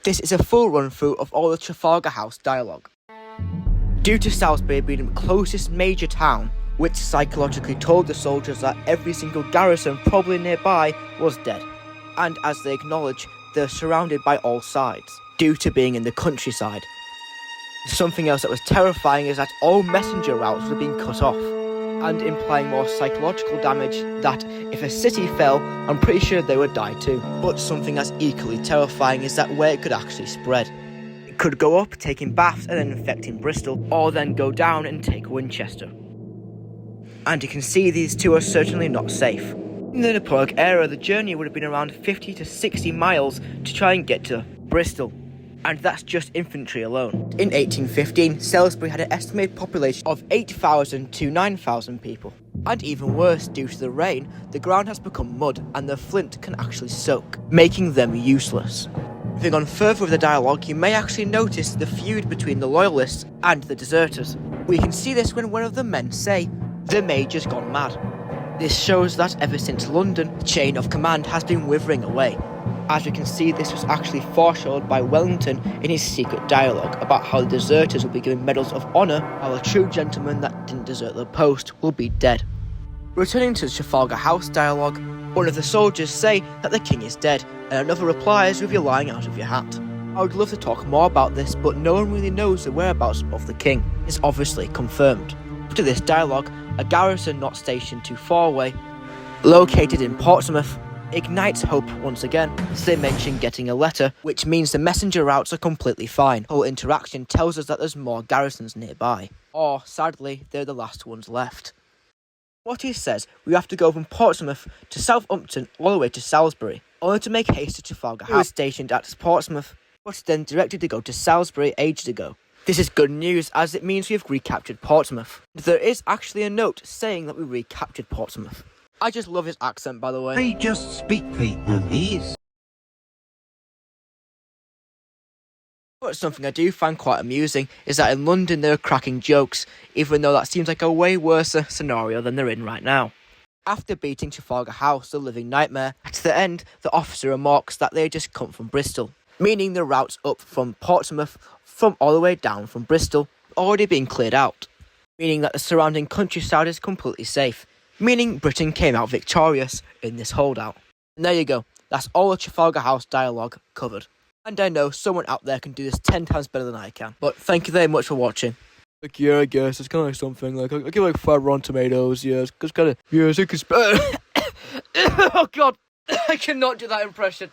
This is a full run-through of all the Trafalgar House dialogue. Due to Salisbury being the closest major town, which psychologically told the soldiers that every single garrison probably nearby was dead, and as they acknowledge, they're surrounded by all sides, due to being in the countryside. Something else that was terrifying is that all messenger routes were being cut off, and implying more psychological damage that if a city fell, I'm pretty sure they would die too. But something that's equally terrifying is that where it could actually spread. It could go up, taking Bath and then infecting Bristol, or then go down and take Winchester. And you can see these two are certainly not safe. In the Napoleonic era, the journey would have been around 50 to 60 miles to try and get to Bristol. And that's just infantry alone. In 1815, Salisbury had an estimated population of 8,000 to 9,000 people. And even worse, due to the rain, the ground has become mud and the flint can actually soak, making them useless. Moving on further with the dialogue, you may actually notice the feud between the loyalists and the deserters. We can see this when one of the men say, "The Major's gone mad." This shows that ever since London, the chain of command has been withering away. As we can see, this was actually foreshadowed by Wellington in his secret dialogue about how the deserters will be given medals of honour, while a true gentleman that didn't desert the post will be dead. Returning to the Trafalgar House dialogue, one of the soldiers say that the king is dead, and another replies with "You're lying out of your hat." I would love to talk more about this, but no one really knows the whereabouts of the king. It's obviously confirmed. After this dialogue, a garrison not stationed too far away, located in Portsmouth, ignites hope once again, as they mention getting a letter, which means the messenger routes are completely fine. The whole interaction tells us that there's more garrisons nearby, or sadly, they're the last ones left. What he says, we have to go from Portsmouth to Southampton all the way to Salisbury, only to make haste to Trafalgar House. He was stationed at Portsmouth, but then directed to go to Salisbury ages ago. This is good news, as it means we have recaptured Portsmouth. There is actually a note saying that we recaptured Portsmouth. I just love his accent, by the way. I just speak Vietnamese. But something I do find quite amusing is that in London they're cracking jokes, even though that seems like a way worse scenario than they're in right now. After beating Trafalgar House, the living nightmare, at the end, the officer remarks that they had just come from Bristol, meaning the routes up from Portsmouth, from all the way down from Bristol, already being cleared out, meaning that the surrounding countryside is completely safe, meaning Britain came out victorious in this holdout. And there you go, that's all the Trafalgar House dialogue covered. And I know someone out there can do this 10 times better than I can, but thank you very much for watching. Like, yeah, I guess, it's kind of like something, like, I give like 5 Rotten Tomatoes, yeah, it's kind of, yeah, it's like, oh god, I cannot do that impression.